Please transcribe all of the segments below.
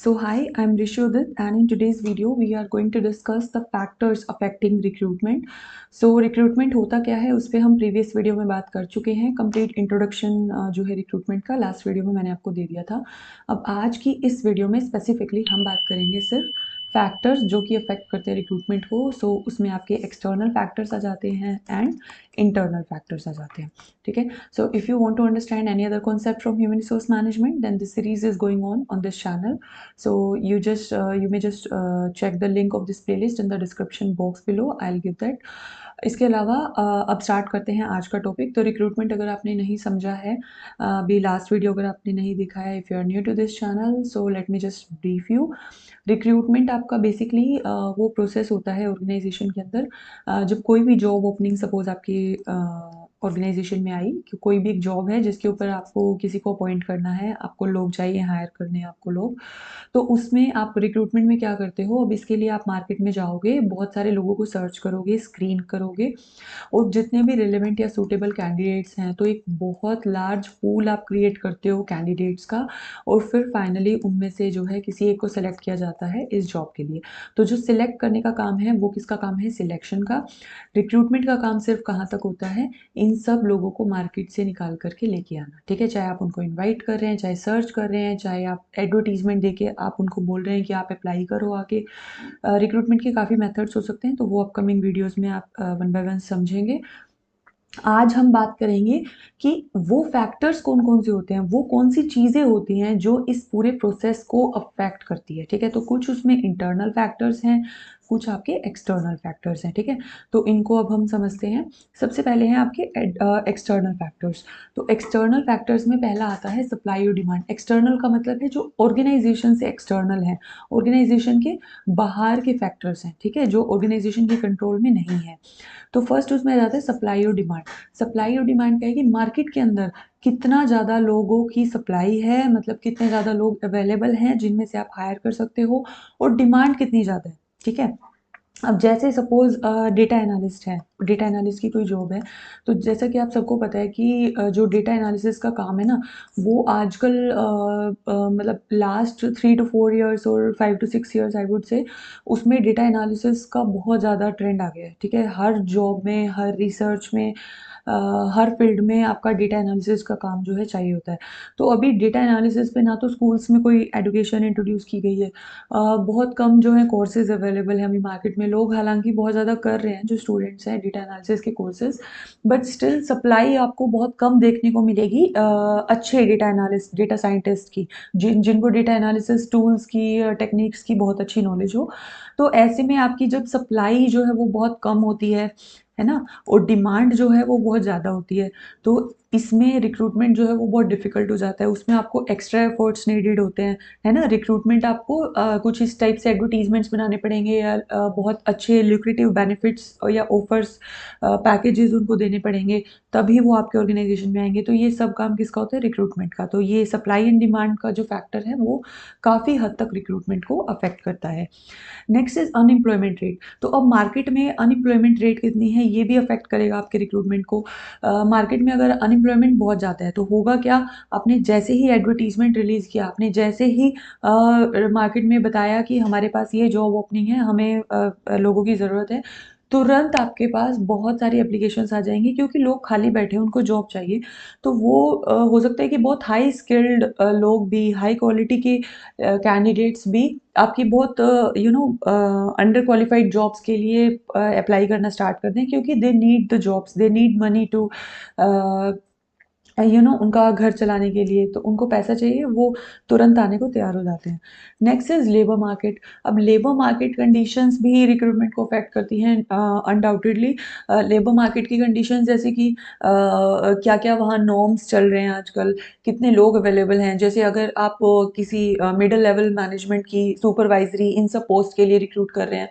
So hi, I'm Rishudit, and in today's video we are going to discuss the factors affecting recruitment. So recruitment होता क्या है उस पर हम previous video में बात कर चुके हैं. कंप्लीट इंट्रोडक्शन जो है रिक्रूटमेंट का लास्ट वीडियो में मैंने आपको दे दिया था. अब आज की इस वीडियो में स्पेसिफिकली हम बात करेंगे सिर्फ फैक्टर्स जो कि अफेक्ट करते हैं रिक्रूटमेंट को. सो उसमें आपके एक्सटर्नल फैक्टर्स आ जाते हैं एंड इंटरनल फैक्टर्स आ जाते हैं. ठीक है. So if you want to understand any other concept from human resource management, then this series is going on this channel. So you may just check the link of this playlist in the description box below. I'll give that. इसके अलावा अब start करते हैं आज का topic. तो recruitment अगर आपने नहीं समझा है, अभी लास्ट वीडियो अगर आपने नहीं देखा है, if you are new to this channel, so let me just brief you. Recruitment आपका बेसिकली वो प्रोसेस होता है ऑर्गेनाइजेशन के अंदर. जब कोई भी जॉब ओपनिंग सपोज आपकी ऑर्गेनाइजेशन में आई कि कोई भी एक जॉब है जिसके ऊपर आपको किसी को अपॉइंट करना है, आपको लोग चाहिए, हायर करने आपको लोग, तो उसमें आप रिक्रूटमेंट में क्या करते हो. अब इसके लिए आप मार्केट में जाओगे, बहुत सारे लोगों को सर्च करोगे, स्क्रीन करोगे, और जितने भी रिलेवेंट या सूटेबल कैंडिडेट्स हैं तो एक बहुत लार्ज पूल आप क्रिएट करते हो कैंडिडेट्स का, और फिर फाइनली उनमें से जो है किसी एक को सिलेक्ट किया जाता है इस जॉब के लिए. तो जो सिलेक्ट करने का काम है वो किसका काम है? सिलेक्शन का. रिक्रूटमेंट का काम सिर्फ कहाँ तक होता है? इन सब लोगों को मार्केट से निकाल करके लेके आना. ठीक है. चाहे आप उनको इन्वाइट कर रहे हैं, चाहे सर्च कर रहे हैं, चाहे आप एडवर्टीजमेंट देके आप उनको बोल रहे हैं कि आप अप्लाई करो आके. रिक्रूटमेंट के काफ़ी मेथड्स हो सकते हैं, तो वो अपकमिंग वीडियोस में आप वन बाय वन समझेंगे. आज हम बात करेंगे कि वो फैक्टर्स कौन कौन से होते हैं, वो कौन सी चीज़ें होती हैं जो इस पूरे प्रोसेस को अफेक्ट करती है. ठीक है. तो कुछ उसमें इंटरनल फैक्टर्स हैं, कुछ आपके एक्सटर्नल फैक्टर्स हैं. ठीक है. तो इनको अब हम समझते हैं. सबसे पहले हैं आपके एक्सटर्नल फैक्टर्स. तो एक्सटर्नल फैक्टर्स में पहला आता है सप्लाई और डिमांड. एक्सटर्नल का मतलब है जो ऑर्गेनाइजेशन से एक्सटर्नल है, ऑर्गेनाइजेशन के बाहर के फैक्टर्स हैं. ठीक है. जो ऑर्गेनाइजेशन के कंट्रोल में नहीं है. तो फर्स्ट उसमें आ जाता है सप्लाई और डिमांड. सप्लाई और डिमांड क्या है कि मार्केट के अंदर कितना ज़्यादा लोगों की सप्लाई है, मतलब कितने ज़्यादा लोग अवेलेबल हैं जिनमें से आप हायर कर सकते हो, और डिमांड कितनी ज़्यादा है. ठीक है. अब जैसे सपोज डेटा एनालिस्ट है, डेटा एनालिस्ट की कोई जॉब है, तो जैसा कि आप सबको पता है कि जो डेटा एनालिसिस का काम है ना, वो आजकल मतलब लास्ट 3 to 4 years और 5 to 6 years I would say, उसमें डेटा एनालिसिस का बहुत ज़्यादा ट्रेंड आ गया है. ठीक है. हर जॉब में, हर रिसर्च में, हर फील्ड में आपका डेटा एनालिसिस का काम जो है चाहिए होता है. तो अभी डेटा एनालिसिस पे ना तो स्कूल्स में कोई एजुकेशन इंट्रोड्यूस की गई है, बहुत कम जो है कोर्सेज अवेलेबल हैं अभी मार्केट में. लोग हालांकि बहुत ज़्यादा कर रहे हैं जो स्टूडेंट्स हैं डेटा एनालिसिस के कोर्सेज, बट स्टिल सप्लाई आपको बहुत कम देखने को मिलेगी अच्छे डेटा एनालिस्ट, डेटा साइंटिस्ट की, जिनको डेटा एनालिसिस टूल्स की, टेक्निक्स की बहुत अच्छी नॉलेज हो. तो ऐसे में आपकी जब सप्लाई जो है वो बहुत कम होती है ना, और डिमांड जो है वो बहुत ज़्यादा होती है, तो इसमें रिक्रूटमेंट जो है वो बहुत डिफ़िकल्ट हो जाता है. उसमें आपको एक्स्ट्रा एफर्ट्स नीडेड होते हैं, है ना. रिक्रूटमेंट आपको कुछ इस टाइप से एडवर्टीजमेंट्स बनाने पड़ेंगे, या बहुत अच्छे ल्यूक्रेटिव बेनिफिट्स या ऑफर्स, पैकेजेस उनको देने पड़ेंगे, तभी वो आपके ऑर्गेनाइजेशन में आएंगे. तो ये सब काम किसका होता है? रिक्रूटमेंट का. तो ये सप्लाई एंड डिमांड का जो फैक्टर है वो काफ़ी हद तक रिक्रूटमेंट को अफेक्ट करता है. Next is unemployment rate. तो अब मार्केट में अनएम्प्लॉयमेंट रेट कितनी है ये भी अफेक्ट करेगा आपके रिक्रूटमेंट को. मार्केट में अगर अनएम्प्लॉयमेंट बहुत ज़्यादा है तो होगा क्या? आपने जैसे ही एडवर्टीजमेंट रिलीज़ किया, आपने जैसे ही मार्केट में बताया कि हमारे पास ये जॉब ओपनिंग है, हमें लोगों की ज़रूरत है, तुरंत आपके पास बहुत सारी एप्लीकेशंस आ जाएंगी, क्योंकि लोग खाली बैठे हैं, उनको जॉब चाहिए. तो वो हो सकता है कि बहुत हाई स्किल्ड लोग भी, हाई क्वालिटी के कैंडिडेट्स भी आपकी बहुत अंडर क्वालिफाइड जॉब्स के लिए अप्लाई करना स्टार्ट कर दें, क्योंकि they need the jobs, they need money to उनका घर चलाने के लिए, तो उनको पैसा चाहिए, वो तुरंत आने को तैयार हो जाते हैं. Next is labour market. अब लेबर मार्केट कंडीशंस भी रिक्रूटमेंट को अफेक्ट करती हैं अनडाउटेडली. लेबर मार्केट की कंडीशंस जैसे कि क्या क्या वहाँ नॉर्म्स चल रहे हैं आजकल, कितने लोग अवेलेबल हैं. जैसे अगर आप किसी मिडिल लेवल मैनेजमेंट की, सुपरवाइजरी, इन सब पोस्ट के लिए रिक्रूट कर रहे हैं,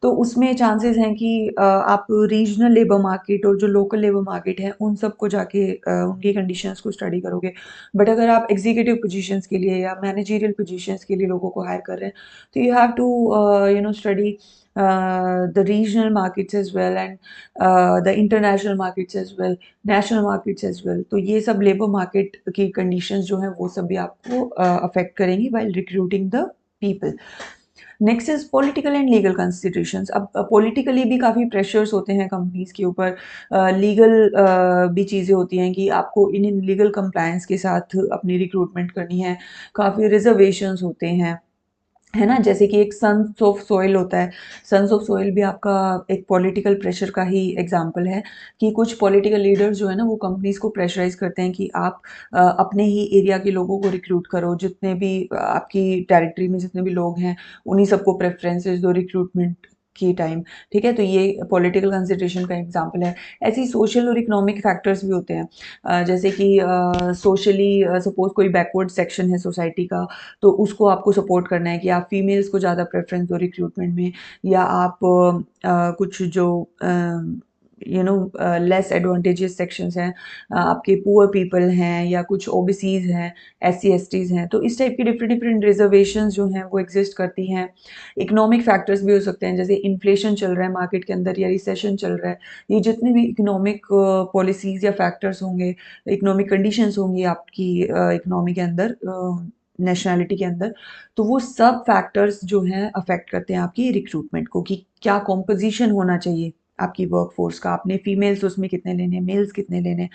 तो उसमें चांसेस हैं कि आप रीजनल लेबर मार्केट और जो लोकल लेबर मार्केट है उन सबको जाके उनकी कंडीशंस को स्टडी करोगे. बट अगर आप एग्जीक्यूटिव पोजीशंस के लिए या मैनेजरियल पोजीशंस के लिए लोगों को हायर कर रहे हैं, तो you have to study the regional markets as well, and the international markets as well, national markets as well. तो ये सब लेबर मार्केट की कंडीशंस जो हैं वो सब भी आपको अफेक्ट करेंगी while recruiting the people. Next is political and legal considerations. अब पॉलिटिकली भी काफ़ी प्रेशर्स होते हैं कंपनीज के ऊपर, लीगल भी चीज़ें होती हैं कि आपको इन लीगल कंप्लायंस के साथ अपनी रिक्रूटमेंट करनी है, काफ़ी रिजर्वेशंस होते हैं, है ना। जैसे कि एक सन्स ऑफ सॉइल होता है, सन्स ऑफ सॉइल भी आपका एक पॉलिटिकल प्रेशर का ही एग्जांपल है कि कुछ पॉलिटिकल लीडर्स जो है ना वो कंपनीज को प्रेशराइज करते हैं कि आप अपने ही एरिया के लोगों को रिक्रूट करो, जितने भी आपकी टेरिटरी में जितने भी लोग हैं उन्हीं सबको प्रेफरेंसेस दो रिक्रूटमेंट की टाइम। ठीक है, तो ये पॉलिटिकल कंसिडरेशन का एग्जांपल है। ऐसे ही सोशल और इकोनॉमिक फैक्टर्स भी होते हैं, जैसे कि सोशली सपोज कोई बैकवर्ड सेक्शन है सोसाइटी का, तो उसको आपको सपोर्ट करना है कि आप फीमेल्स को ज़्यादा प्रेफरेंस दो रिक्रूटमेंट में, या आप कुछ जो लेस एडवांटेजेस सेक्शंस हैं, आपके पुअर पीपल हैं या कुछ ओबीसीज हैं, एससी एसटीज़ हैं, तो इस टाइप की डिफरेंट डिफरेंट रिजर्वेशंस जो हैं वो एग्जिस्ट करती हैं। इकोनॉमिक फैक्टर्स भी हो सकते हैं, जैसे इन्फ्लेशन चल रहा है मार्केट के अंदर या रिसेशन चल रहा है, ये जितने भी इकोनॉमिक पॉलिसीज या फैक्टर्स होंगे, इकोनॉमिक कंडीशंस होंगी आपकी इकोनॉमी के अंदर, नेशनैलिटी के अंदर, तो वो सब फैक्टर्स जो हैं अफेक्ट करते हैं आपकी रिक्रूटमेंट को कि क्या कॉम्पोजिशन होना चाहिए आपकी वर्कफोर्स का, आपने फीमेल्स उसमें कितने लेने, मेल्स कितने लेने,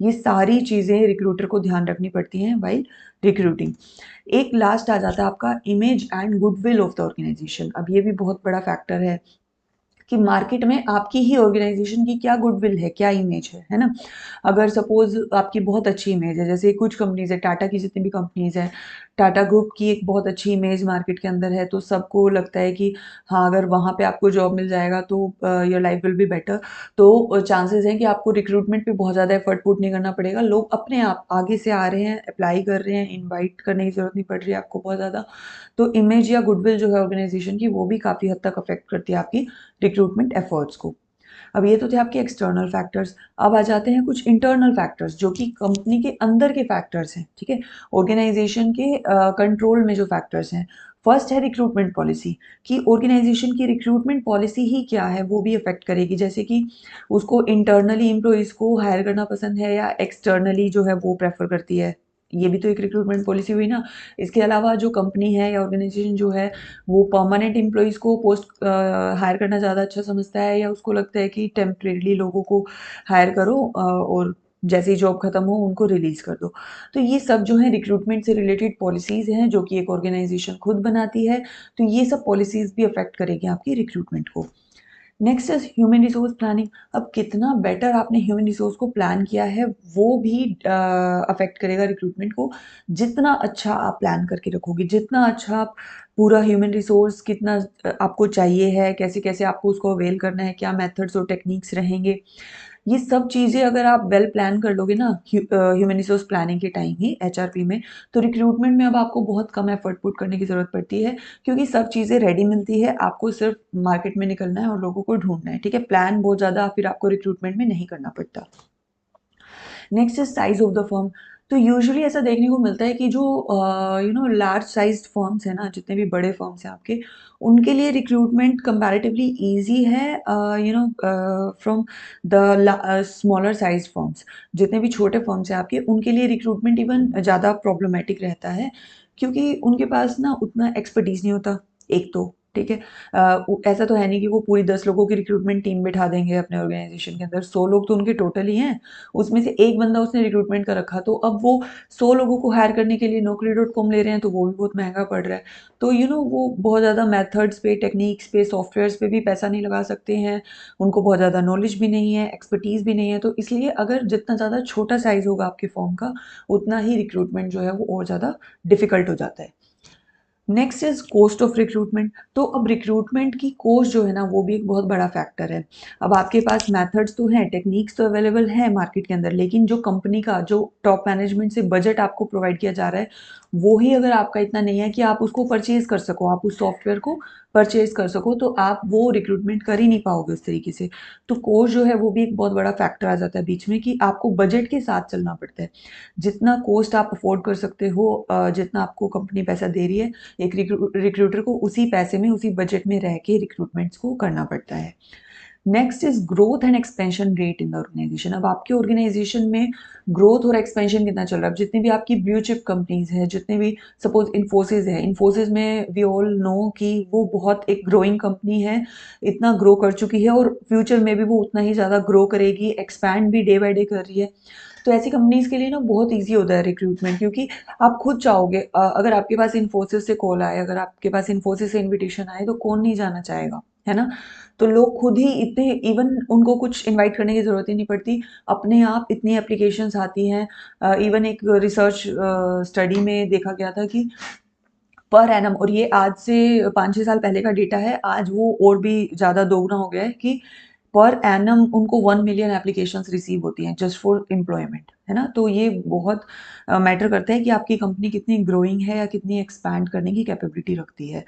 ये सारी चीज़ें रिक्रूटर को ध्यान रखनी पड़ती हैं वाइल रिक्रूटिंग। एक लास्ट आ जाता है आपका image and goodwill of the organization. अब ये भी बहुत बड़ा फैक्टर है कि मार्केट में आपकी ही ऑर्गेनाइजेशन की क्या गुडविल है, क्या इमेज है ना। अगर सपोज आपकी बहुत अच्छी इमेज है, जैसे कुछ कंपनीज है, टाटा की जितनी भी कंपनीज है, टाटा ग्रुप की एक बहुत अच्छी इमेज मार्केट के अंदर है, तो सबको लगता है कि हाँ अगर वहाँ पे आपको जॉब मिल जाएगा तो your life will be better. तो चांसेस हैं कि आपको रिक्रूटमेंट पे बहुत ज़्यादा एफर्ट पुट नहीं करना पड़ेगा, लोग अपने आप आगे से आ रहे हैं, अप्लाई कर रहे हैं, इन्वाइट करने की ज़रूरत नहीं पड़ रही है आपको बहुत ज़्यादा। तो इमेज या गुडविल जो है ऑर्गेनाइजेशन की, वो भी काफ़ी हद तक अफेक्ट करती है आपकी रिक्रूटमेंट एफर्ट्स को। अब ये तो थे आपके एक्सटर्नल फैक्टर्स। अब आ जाते हैं कुछ इंटरनल फैक्टर्स जो कि कंपनी के अंदर के फैक्टर्स हैं। ठीक है, ऑर्गेनाइजेशन के कंट्रोल में जो फैक्टर्स हैं, फर्स्ट है रिक्रूटमेंट पॉलिसी, कि ऑर्गेनाइजेशन की रिक्रूटमेंट पॉलिसी ही क्या है वो भी अफेक्ट करेगी, जैसे कि उसको इंटरनली एम्प्लॉइज को हायर करना पसंद है या एक्सटर्नली जो है वो प्रेफर करती है, ये भी तो एक रिक्रूटमेंट पॉलिसी हुई ना। इसके अलावा जो कंपनी है या ऑर्गेनाइजेशन जो है वो परमानेंट एम्प्लॉइज़ को पोस्ट हायर करना ज़्यादा अच्छा समझता है, या उसको लगता है कि टेम्परेरीली लोगों को हायर करो और जैसे ही जॉब खत्म हो उनको रिलीज़ कर दो। तो ये सब जो है रिक्रूटमेंट से रिलेटेड पॉलिसीज़ हैं जो कि एक ऑर्गेनाइजेशन खुद बनाती है, तो ये सब पॉलिसीज़ भी अफेक्ट करेगी आपकी रिक्रूटमेंट को। Next is human resource planning. अब कितना बेटर आपने ह्यूमन रिसोर्स को प्लान किया है वो भी अफेक्ट करेगा रिक्रूटमेंट को। जितना अच्छा आप प्लान करके रखोगे, जितना अच्छा आप पूरा ह्यूमन रिसोर्स कितना आपको चाहिए है, कैसे कैसे आपको उसको अवेल करना है, क्या मेथड्स और टेक्निक्स रहेंगे, ये सब चीज़ें अगर आप वेल प्लान कर लोगे ना ह्यूमन रिसोर्स प्लानिंग के टाइम ही एचआरपी में, तो रिक्रूटमेंट में अब आपको बहुत कम एफर्ट पुट करने की ज़रूरत पड़ती है, क्योंकि सब चीज़ें रेडी मिलती है, आपको सिर्फ मार्केट में निकलना है और लोगों को ढूंढना है। ठीक है, प्लान बहुत ज़्यादा फिर आपको रिक्रूटमेंट में नहीं करना पड़ता। Next is size of the firm. तो यूजुअली ऐसा देखने को मिलता है कि जो लार्ज साइज्ड फर्म्स हैं ना, जितने भी बड़े फर्म्स हैं आपके, उनके लिए रिक्रूटमेंट कंपैरेटिवली इजी है from the smaller sized firms. जितने भी छोटे फर्म्स हैं आपके, उनके लिए रिक्रूटमेंट इवन ज़्यादा प्रॉब्लमेटिक रहता है, क्योंकि उनके पास ना उतना एक्सपर्टीज नहीं होता एक तो। ठीक है, ऐसा तो है नहीं कि वो पूरी 10 लोगों की रिक्रूटमेंट टीम बिठा देंगे अपने ऑर्गेनाइजेशन के अंदर, 100 लोग तो उनके टोटल ही हैं, उसमें से एक बंदा उसने रिक्रूटमेंट का रखा, तो अब वो 100 लोगों को हायर करने के लिए Naukri.com ले रहे हैं, तो वो भी बहुत महंगा पड़ रहा है। तो वो बहुत ज़्यादा मेथड्स पे, टेक्निक्स पे, सॉफ्टवेयर्स पे भी पैसा नहीं लगा सकते हैं, उनको बहुत ज़्यादा नॉलेज भी नहीं है, एक्सपर्टीज़ भी नहीं है, तो इसलिए अगर जितना ज़्यादा छोटा साइज़ होगा आपके फॉर्म का, उतना ही रिक्रूटमेंट जो है वो और ज़्यादा डिफ़िकल्ट हो जाता है। Next is cost of recruitment. तो अब रिक्रूटमेंट की कॉस्ट जो है ना वो भी एक बहुत बड़ा फैक्टर है। अब आपके पास मेथड्स तो हैं, टेक्निक्स तो अवेलेबल हैं मार्केट के अंदर, लेकिन जो कंपनी का जो टॉप मैनेजमेंट से बजट आपको प्रोवाइड किया जा रहा है, वो ही अगर आपका इतना नहीं है कि आप उसको परचेज कर सको, आप उस सॉफ्टवेयर को परचेज कर सको, तो आप वो रिक्रूटमेंट कर ही नहीं पाओगे उस तरीके से। तो कॉस्ट जो है वो भी एक बहुत बड़ा फैक्टर आ जाता है बीच में, कि आपको बजट के साथ चलना पड़ता है। जितना कॉस्ट आप अफोर्ड कर सकते हो, जितना आपको कंपनी पैसा दे रही है, एक रिक्रूटर को उसी पैसे में, उसी बजट में रह के रिक्रूटमेंट्स को करना पड़ता है। Next is growth and expansion rate in the organization. अब आपके ऑर्गेनाइजेशन में ग्रोथ और एक्सपेंशन कितना चल रहा है। अब जितनी भी आपकी ब्लू चिप कंपनीज है, जितने भी सपोज इन्फोसिस है, इन्फोसिस में वी ऑल नो कि वो बहुत एक ग्रोइंग कंपनी है, इतना ग्रो कर चुकी है और फ्यूचर में भी वो उतना ही ज़्यादा ग्रो करेगी, एक्सपैंड भी डे बाय डे कर रही है। तो ऐसी कंपनीज के लिए ना बहुत ईजी होता है रिक्रूटमेंट, क्योंकि आप खुद चाहोगे, अगर आपके पास इन्फोसिस से कॉल आए, अगर आपके पास इन्फोसिस से इन्विटेशन आए, तो कौन नहीं जाना चाहेगा, है ना। तो लोग खुद ही इतने, इवन उनको कुछ इनवाइट करने की ज़रूरत ही नहीं पड़ती, अपने आप इतनी एप्लीकेशंस आती हैं। इवन एक रिसर्च स्टडी में देखा गया था कि पर एनम, और ये आज से 5-6 साल पहले का डेटा है, आज वो और भी ज़्यादा दोगुना हो गया है कि पर एनम उनको 1 मिलियन एप्लीकेशंस रिसीव होती हैं जस्ट फॉर एम्प्लॉयमेंट, है ना। तो ये बहुत मैटर करता है कि आपकी कंपनी कितनी ग्रोइंग है या कितनी एक्सपैंड करने की कैपेबिलिटी रखती है।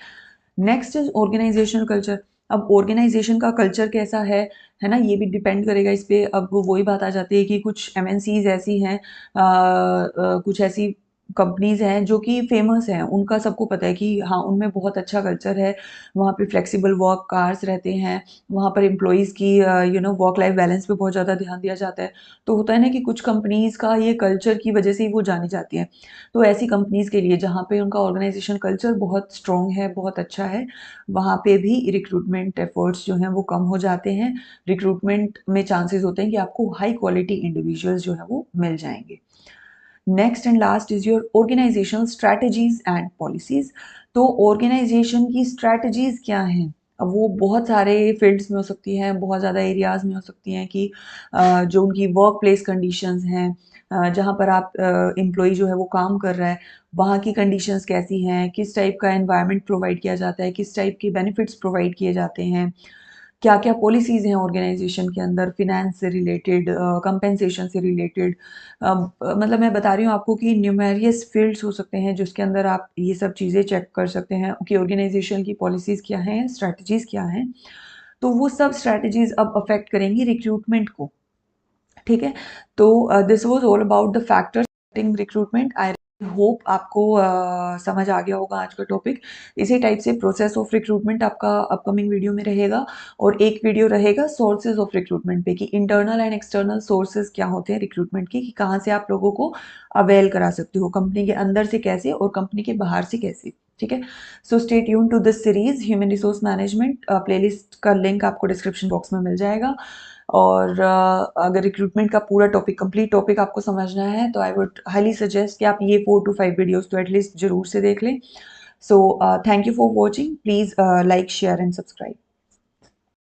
Next is organizational culture. अब ऑर्गेनाइजेशन का कल्चर कैसा है ना, ये भी डिपेंड करेगा इस पे। अब वही बात आ जाती है कि कुछ एमएनसीज ऐसी हैं, कुछ ऐसी कंपनीज हैं जो कि फेमस हैं, उनका सबको पता है कि हाँ उनमें बहुत अच्छा कल्चर है, वहाँ पे फ्लेक्सिबल वर्क कार्स रहते हैं, वहाँ पर एम्प्लॉयज़ की वर्क लाइफ बैलेंस पे बहुत ज़्यादा ध्यान दिया जाता है। तो होता है ना कि कुछ कंपनीज का ये कल्चर की वजह से ही वो जानी जाती हैं। तो ऐसी कंपनीज के लिए जहाँ पे उनका ऑर्गेनाइजेशन कल्चर बहुत स्ट्रॉन्ग है, बहुत अच्छा है, वहाँ पे भी रिक्रूटमेंट एफर्ट्स जो हैं वो कम हो जाते हैं। रिक्रूटमेंट में चांसेस होते हैं कि आपको हाई क्वालिटी इंडिविजुअल्स जो है वो मिल जाएंगे। Next and last is your organizational strategies and policies. तो ऑर्गेनाइजेशन की स्ट्रैटेजीज क्या हैं। अब वो बहुत सारे फील्ड्स में हो सकती हैं, बहुत ज़्यादा एरियाज में हो सकती हैं कि जो उनकी वर्क प्लेस कंडीशंस हैं, जहाँ पर आप एम्प्लॉय जो है वो काम कर रहा है, वहाँ की कंडीशंस कैसी हैं, किस टाइप का एनवायरनमेंट प्रोवाइड किया जाता है, किस टाइप के बेनिफिट्स प्रोवाइड किए जाते हैं, क्या-क्या पॉलिसीज़ हैं ऑर्गेनाइज़ेशन के अंदर, फ़िनांस से रिलेटेड, कंपेंसेशन से रिलेटेड। मतलब मैं बता रही हूँ आपको कि न्यूमेरियस फ़ील्ड्स हो सकते हैं जिसके अंदर आप ये सब चीज़ें चेक कर सकते हैं कि ऑर्गेनाइज़ेशन की पॉलिसीज़ क्या हैं, स्ट्रैटेजीज़ क्या हैं। तो वो सब स्ट्रैटेजीज़ अब अफ़ेक्ट करेंगी रिक्रूटमेंट को, ठीक है? तो this was all about the factors affecting recruitment. I hope आपको समझ आ गया होगा आज का टॉपिक। इसी टाइप से प्रोसेस ऑफ रिक्रूटमेंट आपका अपकमिंग वीडियो में रहेगा, और एक वीडियो रहेगा सोर्सेज ऑफ रिक्रूटमेंट पे कि इंटरनल एंड एक्सटर्नल सोर्सेज क्या होते हैं रिक्रूटमेंट के, कि कहाँ से आप लोगों को अवेल करा सकते हो, कंपनी के अंदर से कैसे और कंपनी के बाहर से कैसे, ठीक है। So stay tune to this series human resource management. Playlist का लिंक आपको डिस्क्रिप्शन बॉक्स में मिल जाएगा। और अगर रिक्रूटमेंट का पूरा टॉपिक, कंप्लीट टॉपिक आपको समझना है, तो आई वुड हाईली सजेस्ट कि आप ये 4 to 5 वीडियोस तो एटलीस्ट ज़रूर से देख लें। So thank you for watching. Please like, share and subscribe.